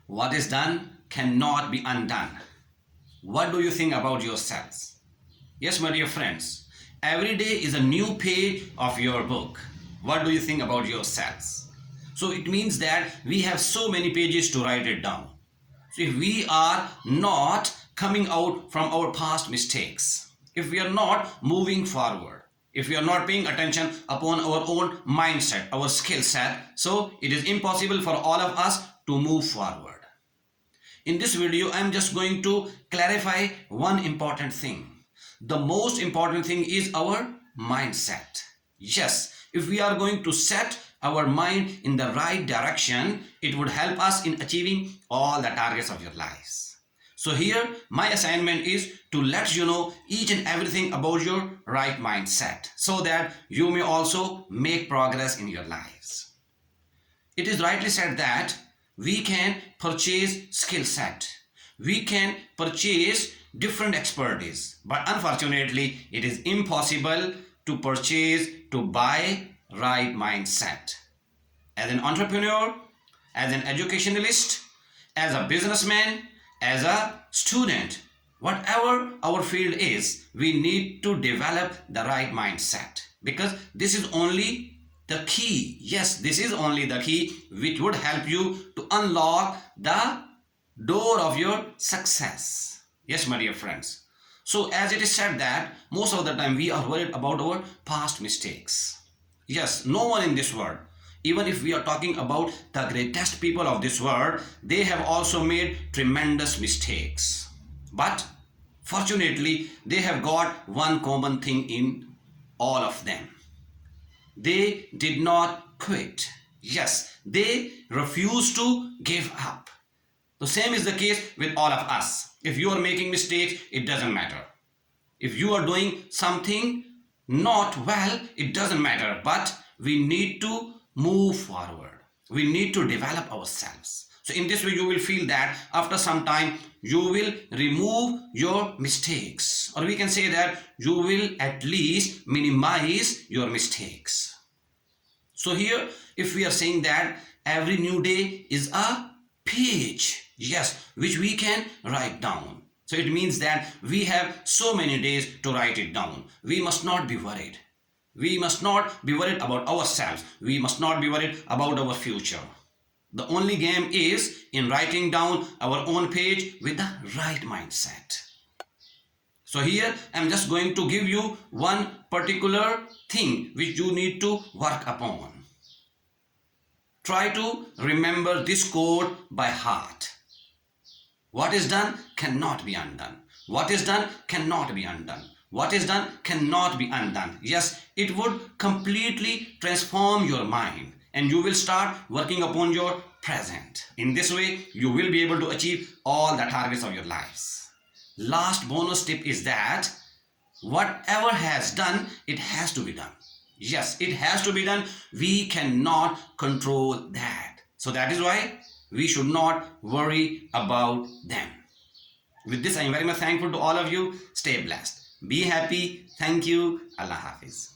What is done cannot be undone. What do you think about yourselves? Yes, my dear friends, every day is a new page of your book. What do you think about yourselves? So it means that we have so many pages to write it down. So if we are not coming out from our past mistakes, if we are not moving forward, if we are not paying attention upon our own mindset, our skill set, so it is impossible for all of us to move forward. In this video, I am just going to clarify one important thing. The most important thing is our mindset. Yes, if we are going to set our mind in the right direction, it would help us in achieving all the targets of your lives. So here, my assignment is to let you know each and everything about your right mindset so that you may also make progress in your lives. It is rightly said that we can purchase skill set, we can purchase different expertise, but unfortunately it is impossible to buy right mindset. As an entrepreneur, as an educationalist, as a businessman, as a student, whatever our field is, we need to develop the right mindset, because this is only the key. Yes, this is only the key which would help you to unlock the door of your success. Yes, my dear friends. So as it is said that most of the time we are worried about our past mistakes. Yes, no one in this world, even if we are talking about the greatest people of this world, they have also made tremendous mistakes. But fortunately, they have got one common thing in all of them. They did not quit. Yes, they refused to give up. The same is the case with all of us. If you are making mistakes, it doesn't matter. If you are doing something not well, it doesn't matter. But we need to move forward. We need to develop ourselves. So in this way, you will feel that after some time, you will remove your mistakes. Or we can say that you will at least minimize your mistakes. So here, if we are saying that every new day is a page, yes, which we can write down. So it means that we have so many days to write it down. We must not be worried. We must not be worried about ourselves. We must not be worried about our future. The only game is in writing down our own page with the right mindset. So here I am just going to give you one particular thing which you need to work upon. Try to remember this quote by heart. What is done cannot be undone. What is done cannot be undone. What is done cannot be undone. Yes, it would completely transform your mind and you will start working upon your present. In this way, you will be able to achieve all the targets of your lives. Last bonus tip is that whatever has done, it has to be done. Yes, it has to be done. We cannot control that. So that is why we should not worry about them. With this, I am very much thankful to all of you. Stay blessed. Be happy. Thank you. Allah Hafiz.